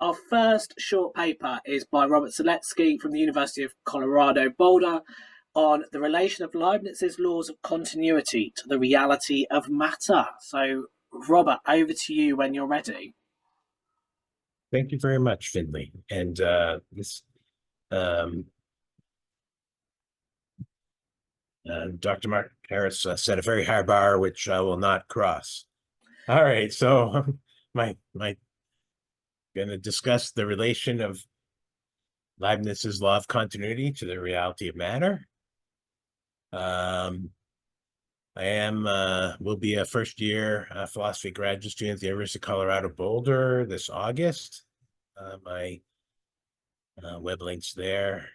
our first short paper is by Robert Seletsky from the University of Colorado, Boulder, on the relation of Leibniz's laws of continuity to the reality of matter. So, Robert, over to you when you're ready. Thank you very much, Finley. And Dr. Mark Harris set a very high bar, which I will not cross. All right, so my going to discuss the relation of Leibniz's law of continuity to the reality of matter. Will be a first-year philosophy graduate student at the University of Colorado, Boulder this August. My web link's there.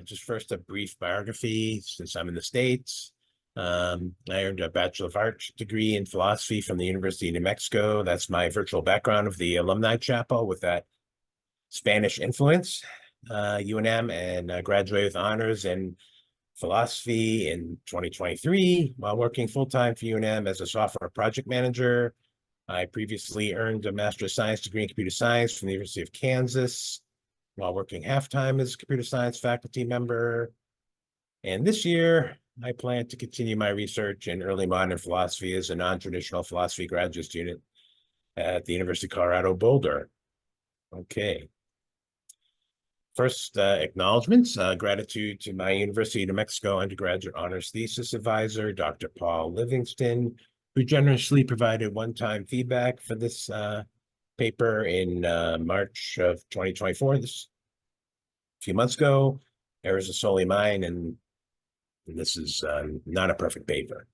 Just first, a brief biography, since I'm in the States. I earned a Bachelor of Arts degree in philosophy from the University of New Mexico. That's my virtual background of the alumni chapel with that Spanish influence, UNM, and graduated with honors in philosophy in 2023 while working full-time for UNM as a software project manager. I previously earned a Master of Science degree in computer science from the University of Kansas while working half-time as a computer science faculty member. And this year, I plan to continue my research in early modern philosophy as a non-traditional philosophy graduate student at the University of Colorado, Boulder. Okay. First, acknowledgements, gratitude to my University of New Mexico undergraduate honors thesis advisor, Dr. Paul Livingston, who generously provided one-time feedback for this paper in March of 2024, this a few months ago. Errors are solely mine, and this is not a perfect paper.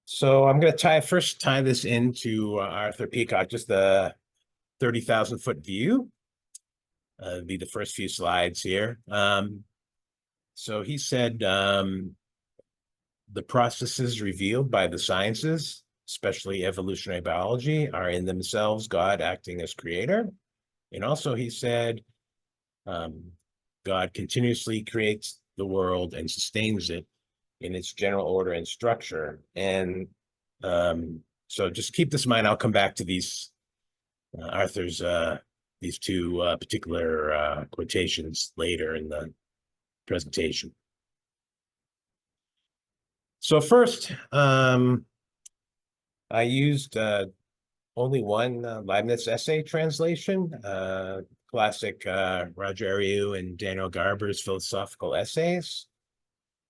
So I'm going to first tie this into Arthur Peacock, just the 30,000-foot view. Be the first few slides here. So he said, the processes revealed by the sciences, especially evolutionary biology, are in themselves God acting as creator. And also he said, God continuously creates the world and sustains it in its general order and structure. And so just keep this in mind. I'll come back to these Arthur's these two particular quotations later in the presentation. So first, I used only one Leibniz essay translation, classic Roger Ariu and Daniel Garber's philosophical essays.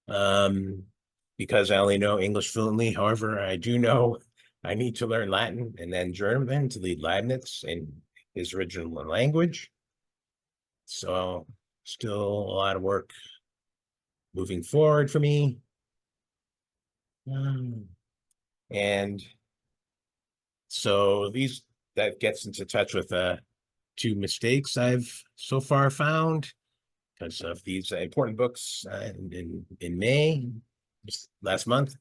Because I only know English fluently, however, I do know I need to learn Latin and then German to lead Leibniz in his original language. So still a lot of work moving forward for me. And so that gets into touch with two mistakes I've so far found because of these important books in May, just last month.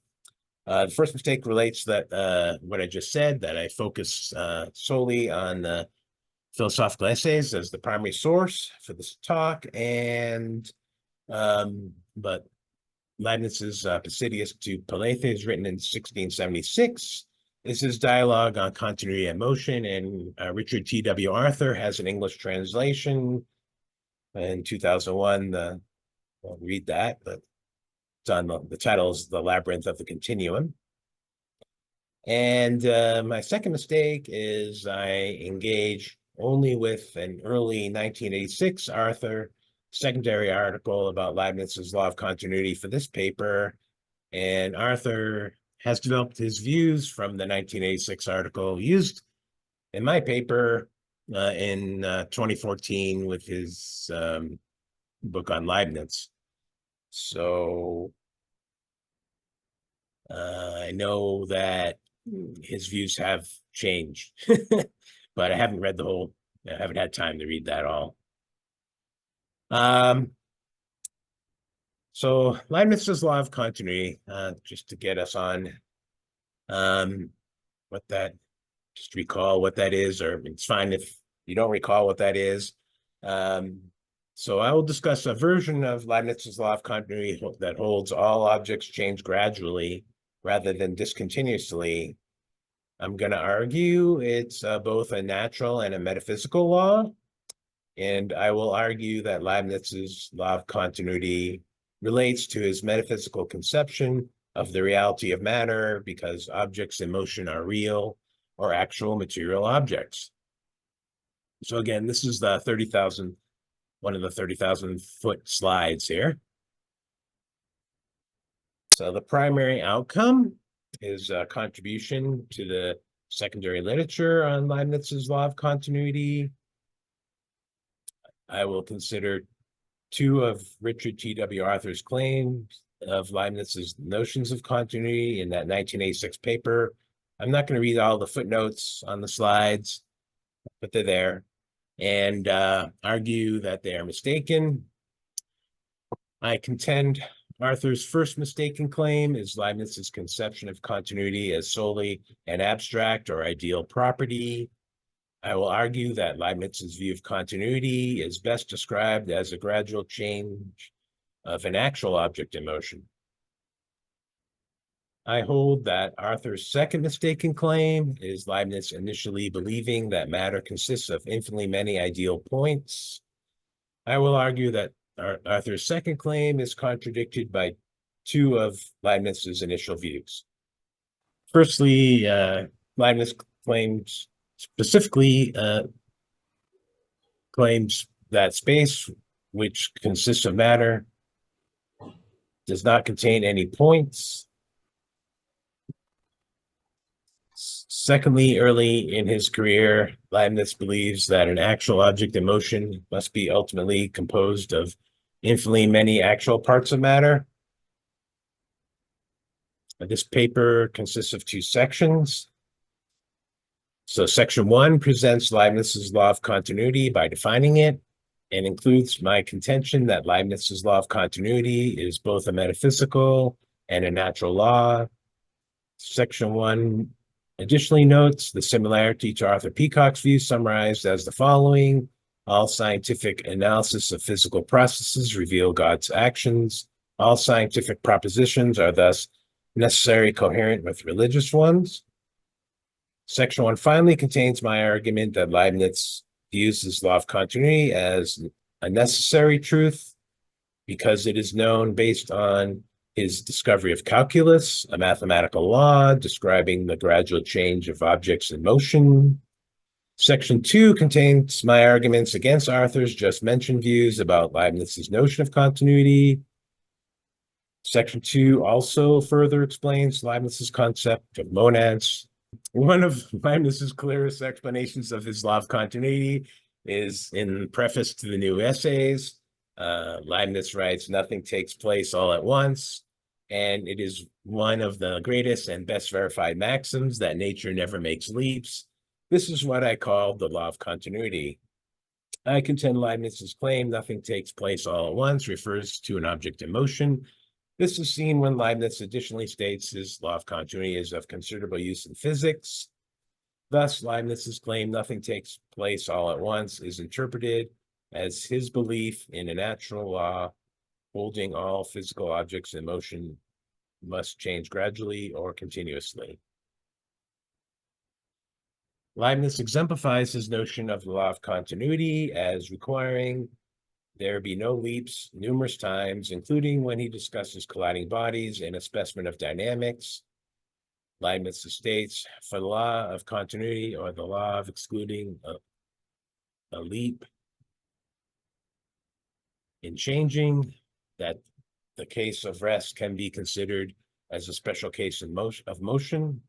The first mistake relates that what I just said, that I focus solely on the philosophical essays as the primary source for this talk, and but Leibniz's Pisidius to Palaethes, written in 1676, is his dialogue on continuity and motion, and Richard T.W. Arthur has an English translation in 2001. I won't read that, but it's on the title is The Labyrinth of the Continuum. And my second mistake is I engage only with an early 1986 Arthur secondary article about Leibniz's law of continuity for this paper. And Arthur has developed his views from the 1986 article used in my paper in 2014 with his book on Leibniz. So I know that his views have changed, but I haven't read I haven't had time to read that all. So Leibniz's law of continuity, just to get us on just recall what that is, or it's fine if you don't recall what that is. So I will discuss a version of Leibniz's law of continuity that holds all objects change gradually rather than discontinuously, I'm going to argue it's both a natural and a metaphysical law. And I will argue that Leibniz's law of continuity relates to his metaphysical conception of the reality of matter because objects in motion are real or actual material objects. So again, this is the 30,000, one of the 30,000 foot slides here. So the primary outcome is a contribution to the secondary literature on Leibniz's law of continuity. I will consider two of Richard T.W. Arthur's claims of Leibniz's notions of continuity in that 1986 paper. I'm not going to read all the footnotes on the slides, but they're there, and argue that they are mistaken. I contend Arthur's first mistaken claim is Leibniz's conception of continuity as solely an abstract or ideal property. I will argue that Leibniz's view of continuity is best described as a gradual change of an actual object in motion. I hold that Arthur's second mistaken claim is Leibniz initially believing that matter consists of infinitely many ideal points. I will argue that Arthur's second claim is contradicted by two of Leibniz's initial views. Firstly, Leibniz claims specifically claims that space, which consists of matter, does not contain any points. Secondly, early in his career, Leibniz believes that an actual object in motion must be ultimately composed of infinitely many actual parts of matter. This paper consists of two sections. So section 1 presents Leibniz's law of continuity by defining it and includes my contention that Leibniz's law of continuity is both a metaphysical and a natural law. Section 1 additionally notes the similarity to Arthur Peacock's view summarized as the following: all scientific analysis of physical processes reveal God's actions. All scientific propositions are thus necessarily coherent with religious ones. Section 1 finally contains my argument that Leibniz views his law of continuity as a necessary truth because it is known based on his discovery of calculus, a mathematical law describing the gradual change of objects in motion. Section 2 contains my arguments against Arthur's just mentioned views about Leibniz's notion of continuity. Section 2 also further explains Leibniz's concept of monads. One of Leibniz's clearest explanations of his law of continuity is in the preface to the new essays. Leibniz writes, "Nothing takes place all at once," and it is one of the greatest and best verified maxims that nature never makes leaps. This is what I call the law of continuity. I contend Leibniz's claim, "Nothing takes place all at once," refers to an object in motion. This is seen when Leibniz additionally states his law of continuity is of considerable use in physics. Thus, Leibniz's claim, "Nothing takes place all at once," is interpreted as his belief in a natural law holding all physical objects in motion must change gradually or continuously. Leibniz exemplifies his notion of the law of continuity as requiring there be no leaps numerous times, including when he discusses colliding bodies in a specimen of dynamics. Leibniz states, for the law of continuity or the law of excluding a leap in changing, that the case of rest can be considered as a special case of motion.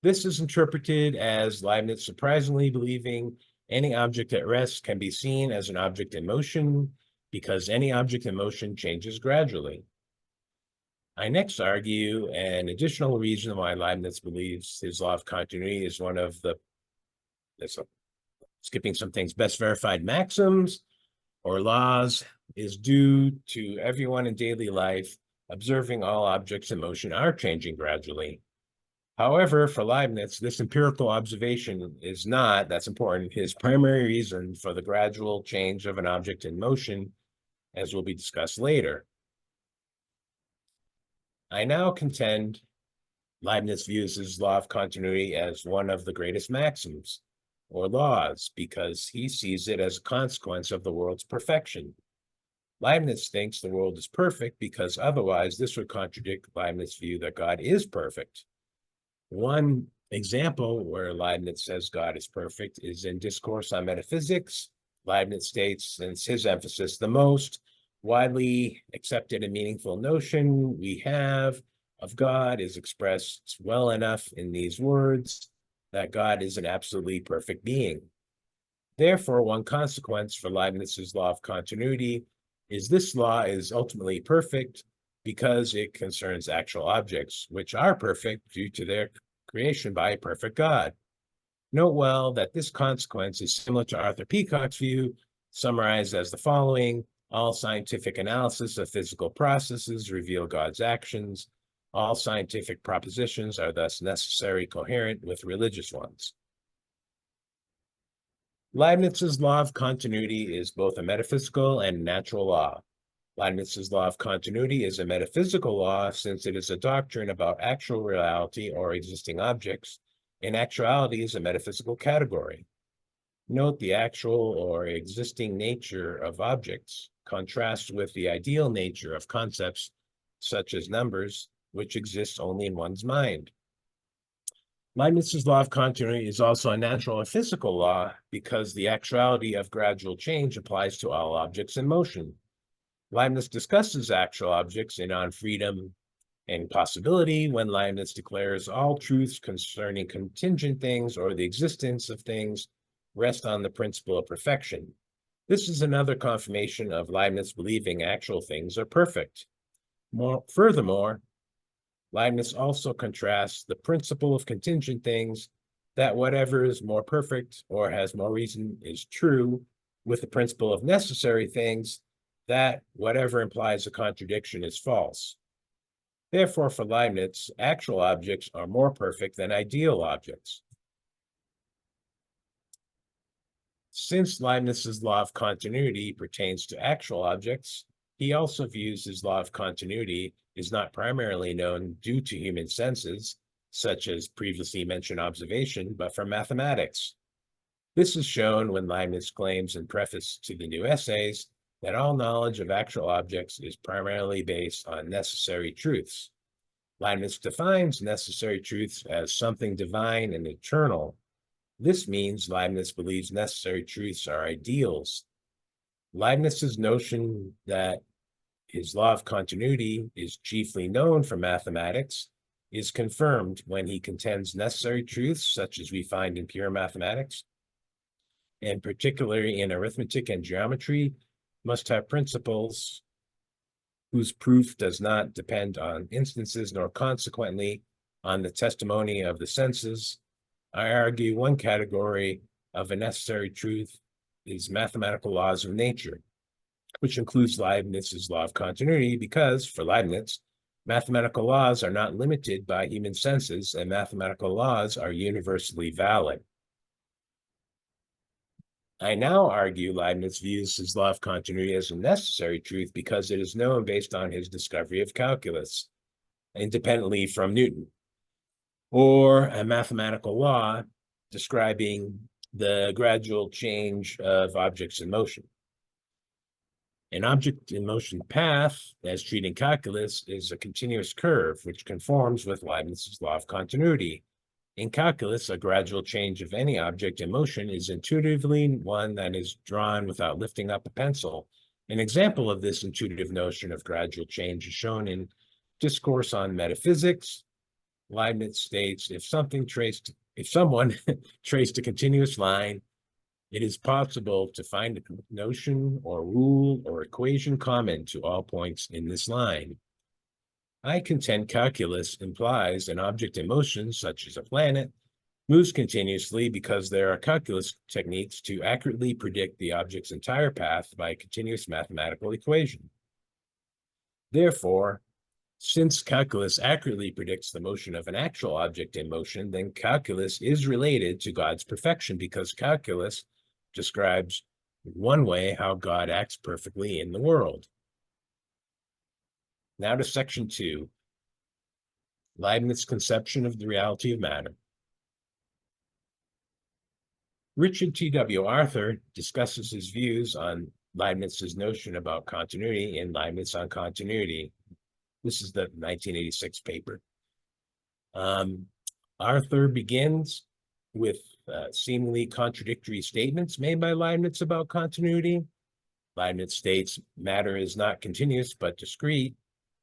This is interpreted as Leibniz surprisingly believing any object at rest can be seen as an object in motion because any object in motion changes gradually. I next argue an additional reason why Leibniz believes his law of continuity is one of the, skipping some things, best verified maxims or laws is due to everyone in daily life observing all objects in motion are changing gradually. However, for Leibniz, this empirical observation is not, that's important, his primary reason for the gradual change of an object in motion, as will be discussed later. I now contend Leibniz views his law of continuity as one of the greatest maxims or laws because he sees it as a consequence of the world's perfection. Leibniz thinks the world is perfect because otherwise this would contradict Leibniz's view that God is perfect. One example where Leibniz says God is perfect is in Discourse on Metaphysics. Leibniz states, since his emphasis, the most widely accepted and meaningful notion we have of God is expressed well enough in these words that God is an absolutely perfect being. Therefore, one consequence for Leibniz's law of continuity is this law is ultimately perfect because it concerns actual objects, which are perfect due to their creation by a perfect God. Note well that this consequence is similar to Arthur Peacock's view, summarized as the following: all scientific analysis of physical processes reveal God's actions. All scientific propositions are thus necessarily coherent with religious ones. Leibniz's law of continuity is both a metaphysical and natural law. Leibniz's law of continuity is a metaphysical law since it is a doctrine about actual reality or existing objects, and actuality is a metaphysical category. Note the actual or existing nature of objects contrasts with the ideal nature of concepts such as numbers, which exist only in one's mind. Leibniz's law of continuity is also a natural or physical law because the actuality of gradual change applies to all objects in motion. Leibniz discusses actual objects in On Freedom and Possibility when Leibniz declares all truths concerning contingent things or the existence of things rest on the principle of perfection. This is another confirmation of Leibniz believing actual things are perfect. Furthermore, Leibniz also contrasts the principle of contingent things, that whatever is more perfect or has more reason is true, with the principle of necessary things, that whatever implies a contradiction is false. Therefore, for Leibniz, actual objects are more perfect than ideal objects. Since Leibniz's law of continuity pertains to actual objects, he also views his law of continuity is not primarily known due to human senses, such as previously mentioned observation, but from mathematics. This is shown when Leibniz claims in preface to the new essays that all knowledge of actual objects is primarily based on necessary truths. Leibniz defines necessary truths as something divine and eternal. This means Leibniz believes necessary truths are ideals. Leibniz's notion that his law of continuity is chiefly known from mathematics is confirmed when he contends necessary truths, such as we find in pure mathematics, and particularly in arithmetic and geometry, must have principles whose proof does not depend on instances nor consequently on the testimony of the senses. I argue one category of a necessary truth is mathematical laws of nature, which includes Leibniz's law of continuity because, for Leibniz, mathematical laws are not limited by human senses and mathematical laws are universally valid. I now argue Leibniz views his law of continuity as a necessary truth because it is known based on his discovery of calculus, independently from Newton, or a mathematical law describing the gradual change of objects in motion. An object in motion path, as treated in calculus, is a continuous curve which conforms with Leibniz's law of continuity. In calculus, a gradual change of any object in motion is intuitively one that is drawn without lifting up a pencil. An example of this intuitive notion of gradual change is shown in Discourse on Metaphysics. Leibniz states, if someone traced a continuous line, it is possible to find a notion or rule or equation common to all points in this line. I contend calculus implies an object in motion, such as a planet, moves continuously because there are calculus techniques to accurately predict the object's entire path by a continuous mathematical equation. Therefore, since calculus accurately predicts the motion of an actual object in motion, then calculus is related to God's perfection because calculus describes one way how God acts perfectly in the world. Now to section 2. Leibniz's conception of the reality of matter. Richard T.W. Arthur discusses his views on Leibniz's notion about continuity in Leibniz on Continuity. This is the 1986 paper. Arthur begins with seemingly contradictory statements made by Leibniz about continuity. Leibniz states matter is not continuous but discrete,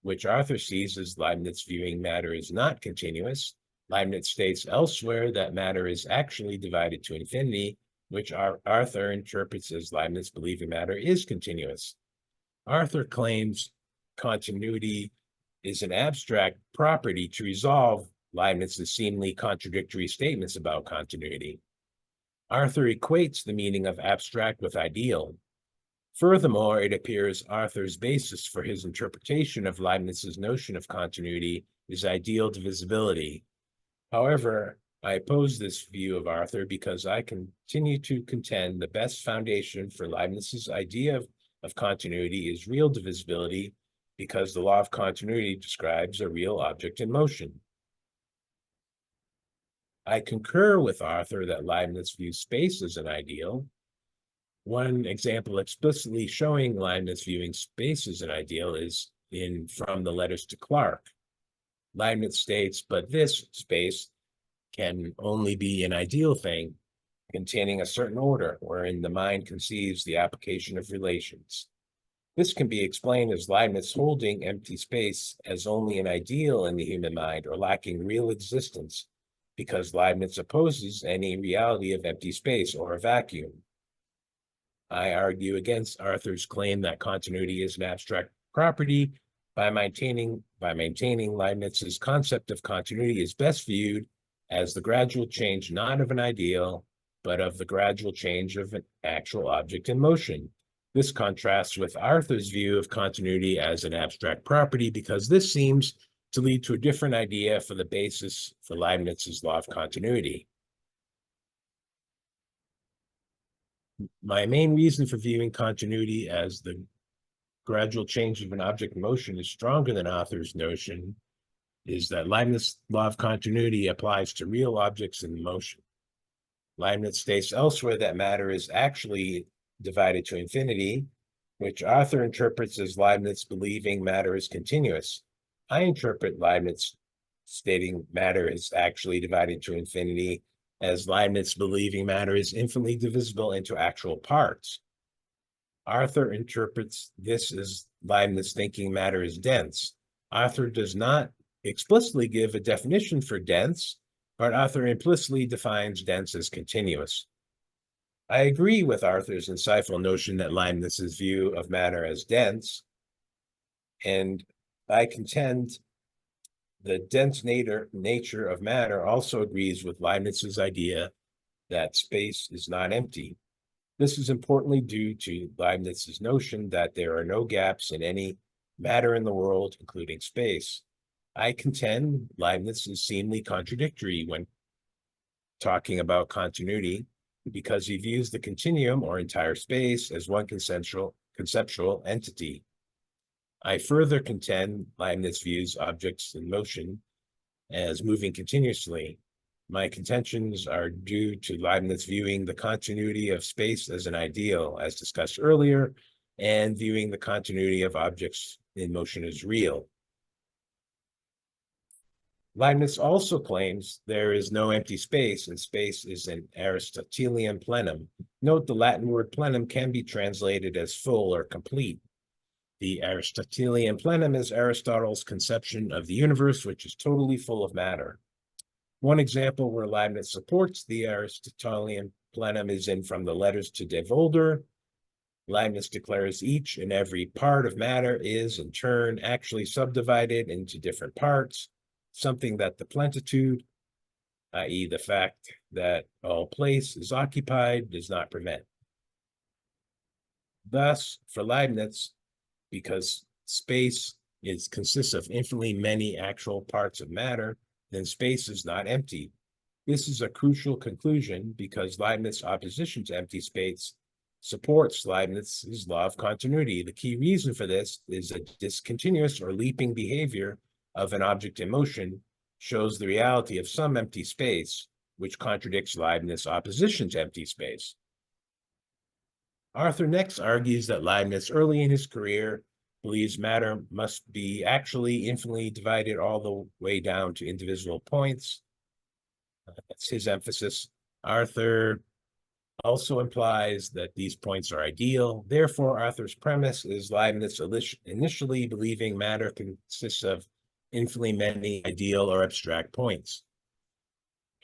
which Arthur sees as Leibniz viewing matter as not continuous. Leibniz states elsewhere that matter is actually divided to infinity, which Arthur interprets as Leibniz believing matter is continuous. Arthur claims continuity is an abstract property to resolve Leibniz's seemingly contradictory statements about continuity. Arthur equates the meaning of abstract with ideal. Furthermore, it appears Arthur's basis for his interpretation of Leibniz's notion of continuity is ideal divisibility. However, I oppose this view of Arthur because I continue to contend the best foundation for Leibniz's idea of continuity is real divisibility, because the law of continuity describes a real object in motion. I concur with Arthur that Leibniz views space as an ideal. One example explicitly showing Leibniz viewing space as an ideal is from the letters to Clarke. Leibniz states, but this space can only be an ideal thing containing a certain order wherein the mind conceives the application of relations. This can be explained as Leibniz holding empty space as only an ideal in the human mind or lacking real existence, because Leibniz opposes any reality of empty space or a vacuum. I argue against Arthur's claim that continuity is an abstract property by maintaining Leibniz's concept of continuity is best viewed as the gradual change not of an ideal, but of the gradual change of an actual object in motion. This contrasts with Arthur's view of continuity as an abstract property because this seems to lead to a different idea for the basis for Leibniz's law of continuity. My main reason for viewing continuity as the gradual change of an object in motion is stronger than Arthur's notion is that Leibniz's law of continuity applies to real objects in motion. Leibniz states elsewhere that matter is actually divided to infinity, which Arthur interprets as Leibniz believing matter is continuous. I interpret Leibniz stating matter is actually divided to infinity as Leibniz believing matter is infinitely divisible into actual parts. Arthur interprets this as Leibniz thinking matter is dense. Arthur does not explicitly give a definition for dense, but Arthur implicitly defines dense as continuous. I agree with Arthur's insightful notion that Leibniz's view of matter as dense, and I contend the dense nature of matter also agrees with Leibniz's idea that space is not empty. This is importantly due to Leibniz's notion that there are no gaps in any matter in the world, including space. I contend Leibniz is seemingly contradictory when talking about continuity because he views the continuum or entire space as one conceptual entity. I further contend Leibniz views objects in motion as moving continuously. My contentions are due to Leibniz viewing the continuity of space as an ideal, as discussed earlier, and viewing the continuity of objects in motion as real. Leibniz also claims there is no empty space, and space is an Aristotelian plenum. Note the Latin word plenum can be translated as full or complete. The Aristotelian plenum is Aristotle's conception of the universe, which is totally full of matter. One example where Leibniz supports the Aristotelian plenum is from the letters to Boulder. Leibniz declares each and every part of matter is, in turn, actually subdivided into different parts, something that the plenitude, i.e. the fact that all place is occupied, does not prevent. Thus, for Leibniz, because space consists of infinitely many actual parts of matter, then space is not empty. This is a crucial conclusion because Leibniz's opposition to empty space supports Leibniz's law of continuity. The key reason for this is a discontinuous or leaping behavior of an object in motion, shows the reality of some empty space, which contradicts Leibniz's opposition to empty space. Arthur next argues that Leibniz, early in his career, believes matter must be actually infinitely divided all the way down to indivisible points. That's his emphasis. Arthur also implies that these points are ideal. Therefore, Arthur's premise is Leibniz initially believing matter consists of infinitely many ideal or abstract points.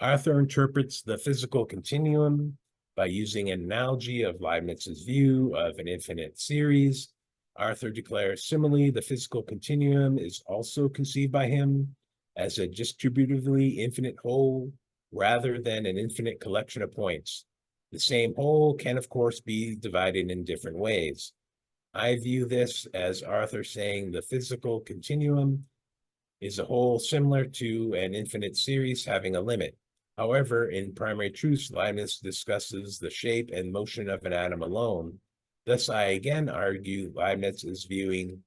Arthur interprets the physical continuum by using an analogy of Leibniz's view of an infinite series. Arthur declares, similarly, the physical continuum is also conceived by him as a distributively infinite whole rather than an infinite collection of points. The same whole can, of course, be divided in different ways. I view this as Arthur saying the physical continuum is a whole similar to an infinite series having a limit. However, in Primary Truths, Leibniz discusses the shape and motion of an atom alone. Thus, I again argue Leibniz is viewing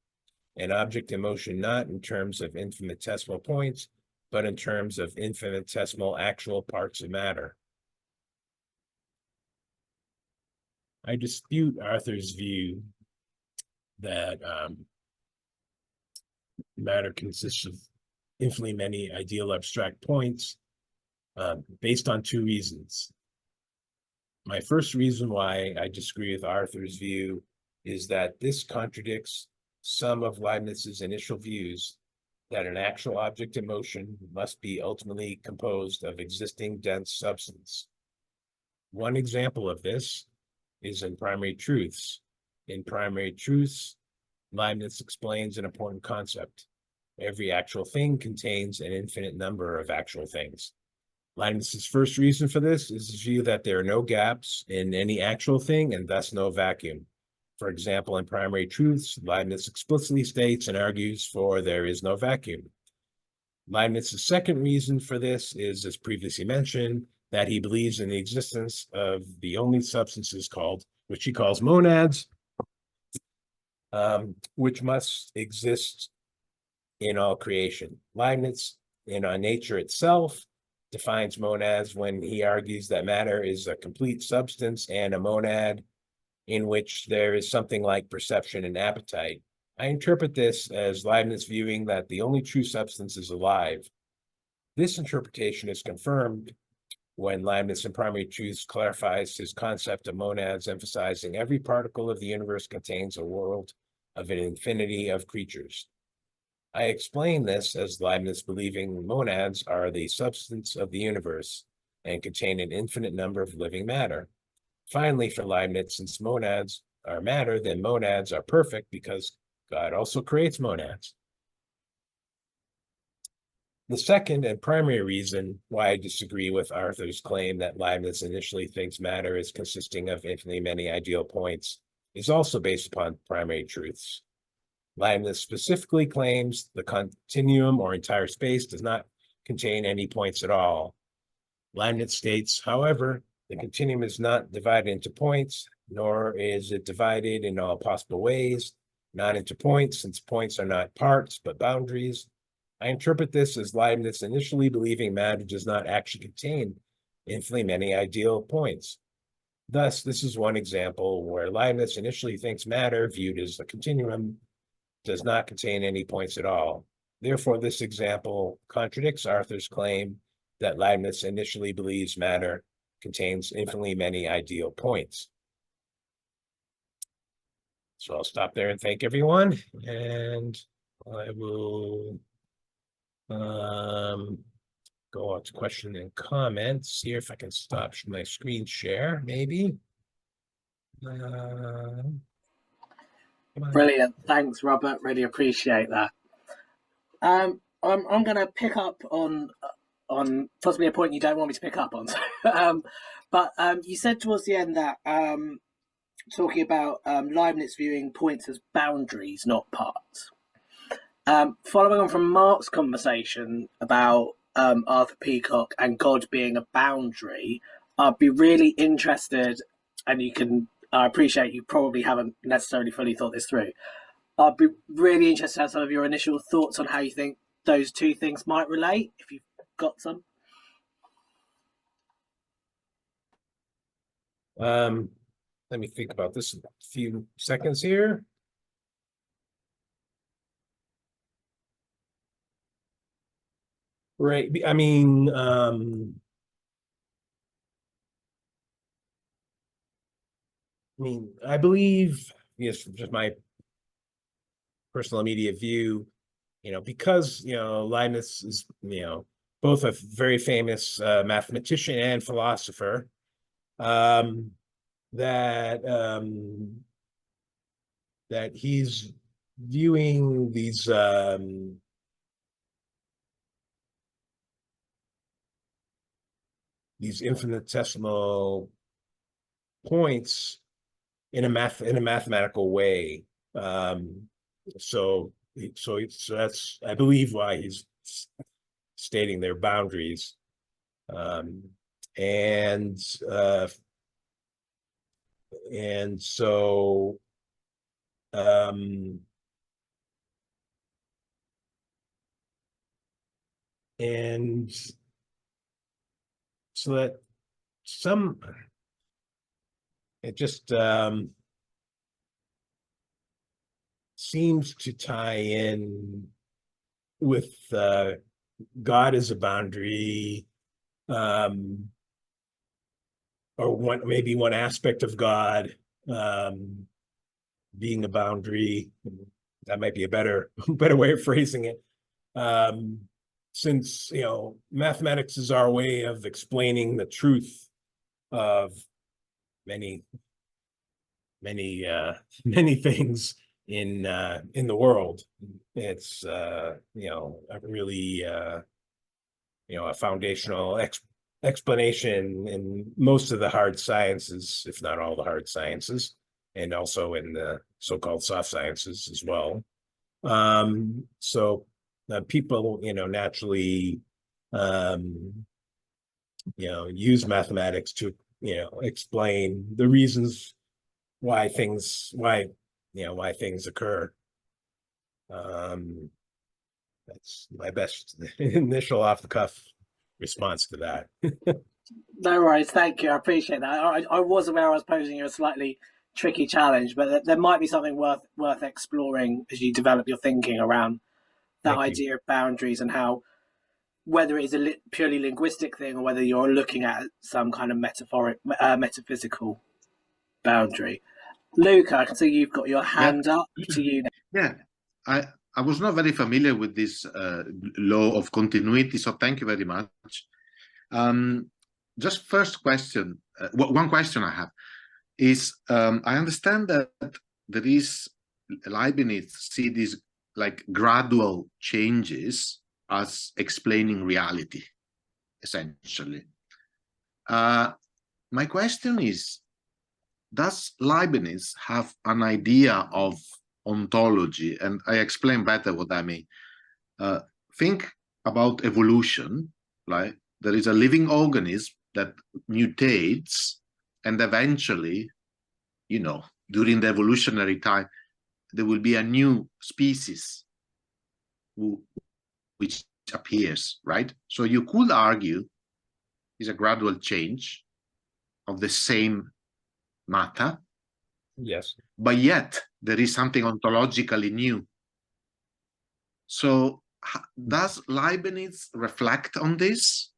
an object in motion not in terms of infinitesimal points, but in terms of infinitesimal actual parts of matter. I dispute Arthur's view that matter consists of infinitely many ideal abstract points based on two reasons. My first reason why I disagree with Arthur's view is that this contradicts some of Leibniz's initial views that an actual object in motion must be ultimately composed of existing dense substance. One example of this is in Primary Truths. In Primary Truths, Leibniz explains an important concept. Every actual thing contains an infinite number of actual things. Leibniz's first reason for this is his view that there are no gaps in any actual thing and thus no vacuum. For example, in Primary Truths, Leibniz explicitly states and argues for there is no vacuum. Leibniz's second reason for this is, as previously mentioned, that he believes in the existence of the only substances which he calls monads, which must exist in all creation. Leibniz, in On Nature Itself, defines monads when he argues that matter is a complete substance and a monad in which there is something like perception and appetite. I interpret this as Leibniz viewing that the only true substance is alive. This interpretation is confirmed when Leibniz in Primary Truths clarifies his concept of monads, emphasizing every particle of the universe contains a world of an infinity of creatures. I explain this as Leibniz believing monads are the substance of the universe and contain an infinite number of living matter. Finally, for Leibniz, since monads are matter, then monads are perfect because God also creates monads. The second and primary reason why I disagree with Arthur's claim that Leibniz initially thinks matter is consisting of infinitely many ideal points is also based upon primary truths. Leibniz specifically claims the continuum or entire space does not contain any points at all. Leibniz states, however, the continuum is not divided into points, nor is it divided in all possible ways, not into points, since points are not parts, but boundaries. I interpret this as Leibniz initially believing matter does not actually contain infinitely many ideal points. Thus, this is one example where Leibniz initially thinks matter, viewed as a continuum, does not contain any points at all. Therefore, this example contradicts Arthur's claim that Leibniz initially believes matter contains infinitely many ideal points. So I'll stop there and thank everyone, and I will go on to question and comments. See if I can stop my screen share, maybe. Brilliant. Thanks, Robert. Really appreciate that. I'm going to pick up on possibly a point you don't want me to pick up on. But you said towards the end that talking about Leibniz viewing points as boundaries, not parts. Following on from Mark's conversation about Arthur Peacock and God being a boundary, I'd be really interested, and I appreciate you probably haven't necessarily fully thought this through. I'd be really interested to have some of your initial thoughts on how you think those two things might relate, if you've got some. Let me think about this a few seconds here. Right. I mean, I believe, yes, just my personal immediate view, because, Leibniz is, both a very famous mathematician and philosopher, that he's viewing these infinitesimal points in a mathematical way. So that's, I believe, why he's stating their boundaries. And so and so that it just seems to tie in with God as a boundary, or maybe one aspect of God being a boundary. That might be a better way of phrasing it. Since mathematics is our way of explaining the truth of many things in the world. It's a really a foundational explanation in most of the hard sciences, if not all the hard sciences, and also in the so-called soft sciences as well. So people naturally use mathematics to explain the reasons why things occur. That's my best initial off the cuff response to that. No worries, thank you. I appreciate that. I was aware I was posing you a slightly tricky challenge, but there might be something worth exploring as you develop your thinking around that idea of boundaries, and how, whether it's a purely linguistic thing or whether you're looking at some kind of metaphysical boundary. Luca, I can see you've got your hand up. To you now. Yeah, I was not very familiar with this law of continuity, so thank you very much. Just first question, one question I have is, I understand that there is, Leibniz see these like gradual changes as explaining reality, essentially. My question is, does Leibniz have an idea of ontology? And I explain better what I mean. Think about evolution, right? There is a living organism that mutates, and eventually, during the evolutionary time, there will be a new species which appears, right? So you could argue it's a gradual change of the same matter. Yes. But yet there is something ontologically new. So does Leibniz reflect on this?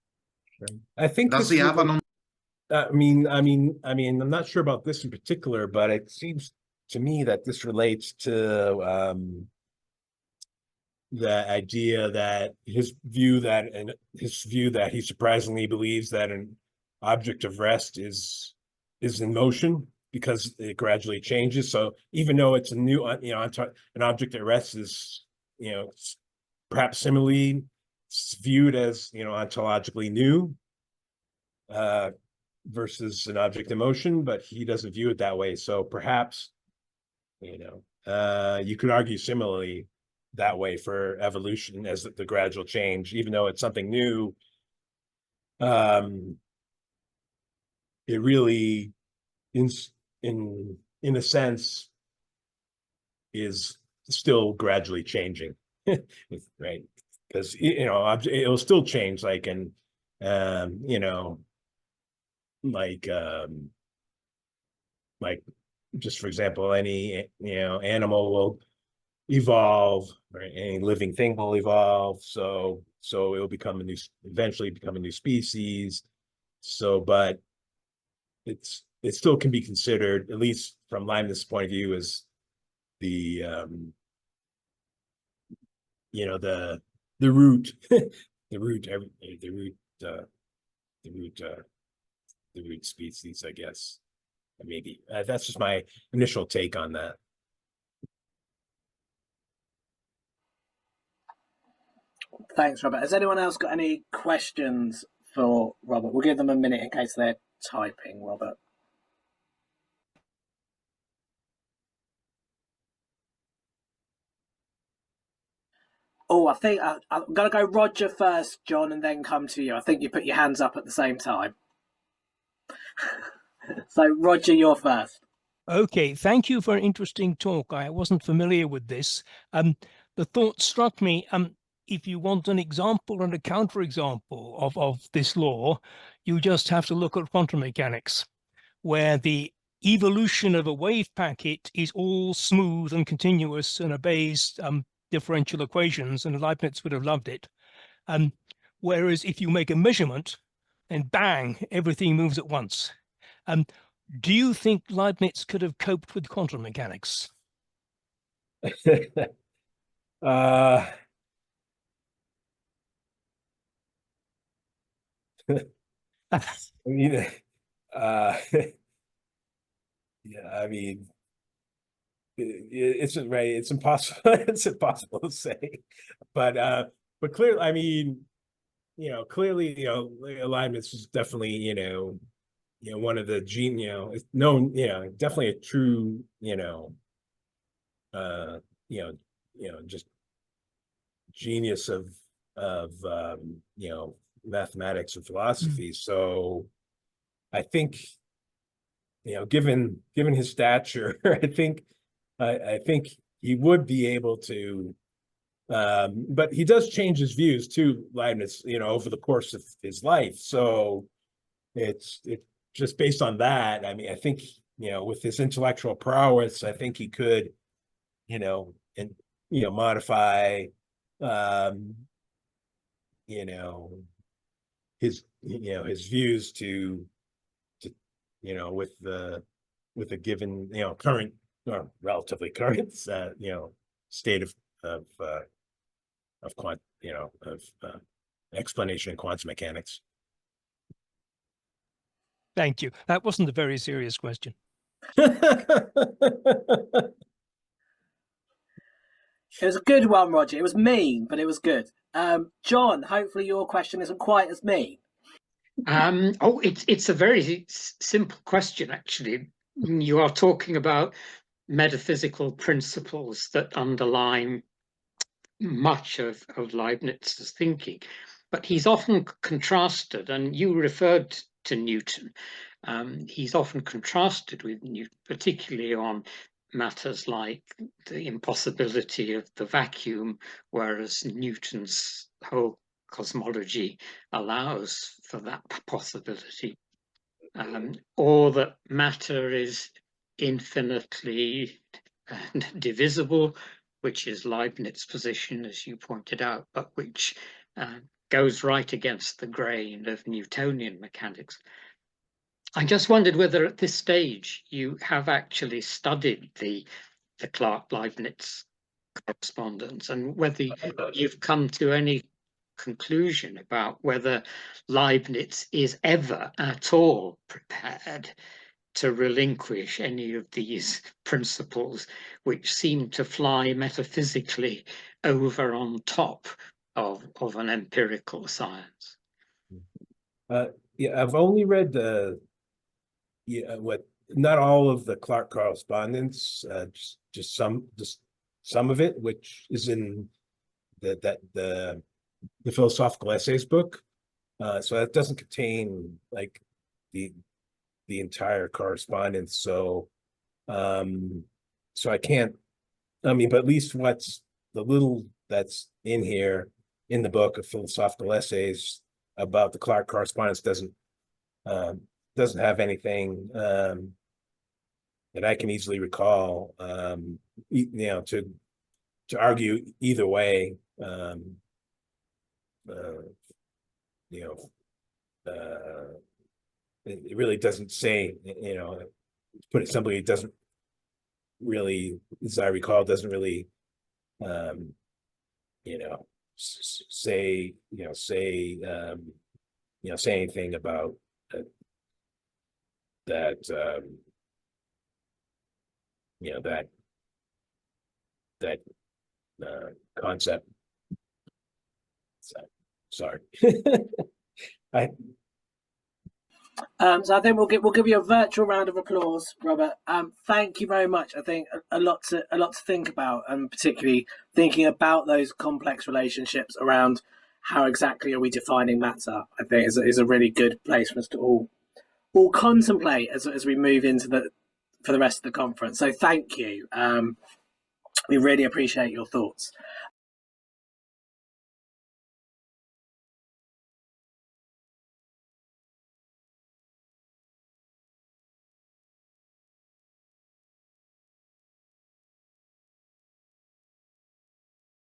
I think does he have an I'm not sure about this in particular, but it seems to me that this relates to the idea that his view that he surprisingly believes that an object of rest is in motion because it gradually changes. So even though it's a new, an object at rest is, perhaps similarly viewed as, ontologically new, versus an object in motion, but he doesn't view it that way. So perhaps, you could argue similarly that way for evolution as the gradual change, even though it's something new. It really, in a sense, is still gradually changing, right? because it'll still change, like, and like just for example, any animal will evolve, or any living thing will evolve, so it will eventually become a new species. So, but it still can be considered, at least from Leibniz's point of view, as the the root the root species, I guess. Maybe that's just my initial take on that. Thanks, Robert. Has anyone else got any questions for Robert? We'll give them a minute in case they're typing, Robert. Oh, I think I'm going to go Roger first, John, and then come to you. I think you put your hands up at the same time. So, Roger, you're first. Okay, thank you for an interesting talk. I wasn't familiar with this. The thought struck me, if you want an example and a counterexample of this law, you just have to look at quantum mechanics, where the evolution of a wave packet is all smooth and continuous and obeys differential equations, and Leibniz would have loved it. Whereas if you make a measurement, then bang, everything moves at once. Do you think Leibniz could have coped with quantum mechanics? I mean, yeah, I mean, it's right. It's impossible. It's impossible to say, but clearly, I mean, clearly, Leibniz is definitely, one of the known, definitely a true, just genius of mathematics and philosophy. So I think, given his stature, I think he would be able to, but he does change his views too, Leibniz, over the course of his life. So it's just based on that. I mean, I think, with his intellectual prowess, I think he could, modify, his views to with a given, current or relatively current, state of explanation in quantum mechanics. Thank you. That wasn't a very serious question. It was a good one, Roger. It was mean, but it was good. John, hopefully your question isn't quite as mean. It's a very simple question, actually. You are talking about metaphysical principles that underline much of Leibniz's thinking, but he's often contrasted, and you referred to Newton. He's often contrasted with Newton, particularly on matters like the impossibility of the vacuum, whereas Newton's whole cosmology allows for that possibility, or that matter is infinitely divisible, which is Leibniz's position, as you pointed out, but which goes right against the grain of Newtonian mechanics. I just wondered whether at this stage you have actually studied the Clarke-Leibniz correspondence, and whether you've come to any conclusion about whether Leibniz is ever at all prepared to relinquish any of these principles which seem to fly metaphysically over on top of an empirical science. Yeah, I've only read not all of the Clarke correspondence, just some of it, which is in the philosophical essays book. So that doesn't contain like the entire correspondence. So I can't, I mean, but at least what's the little that's in here, in the book of philosophical essays about the Clark correspondence doesn't have anything that I can easily recall, to argue either way. It really doesn't say, to put it simply, it doesn't really, as I recall, doesn't really, say anything about that, that concept. So, sorry. So I think we'll give you a virtual round of applause, Robert. Thank you very much. I think a lot to think about, and particularly thinking about those complex relationships around how exactly are we defining matter. I think is a really good place for us to all contemplate as we move into for the rest of the conference. So thank you. We really appreciate your thoughts.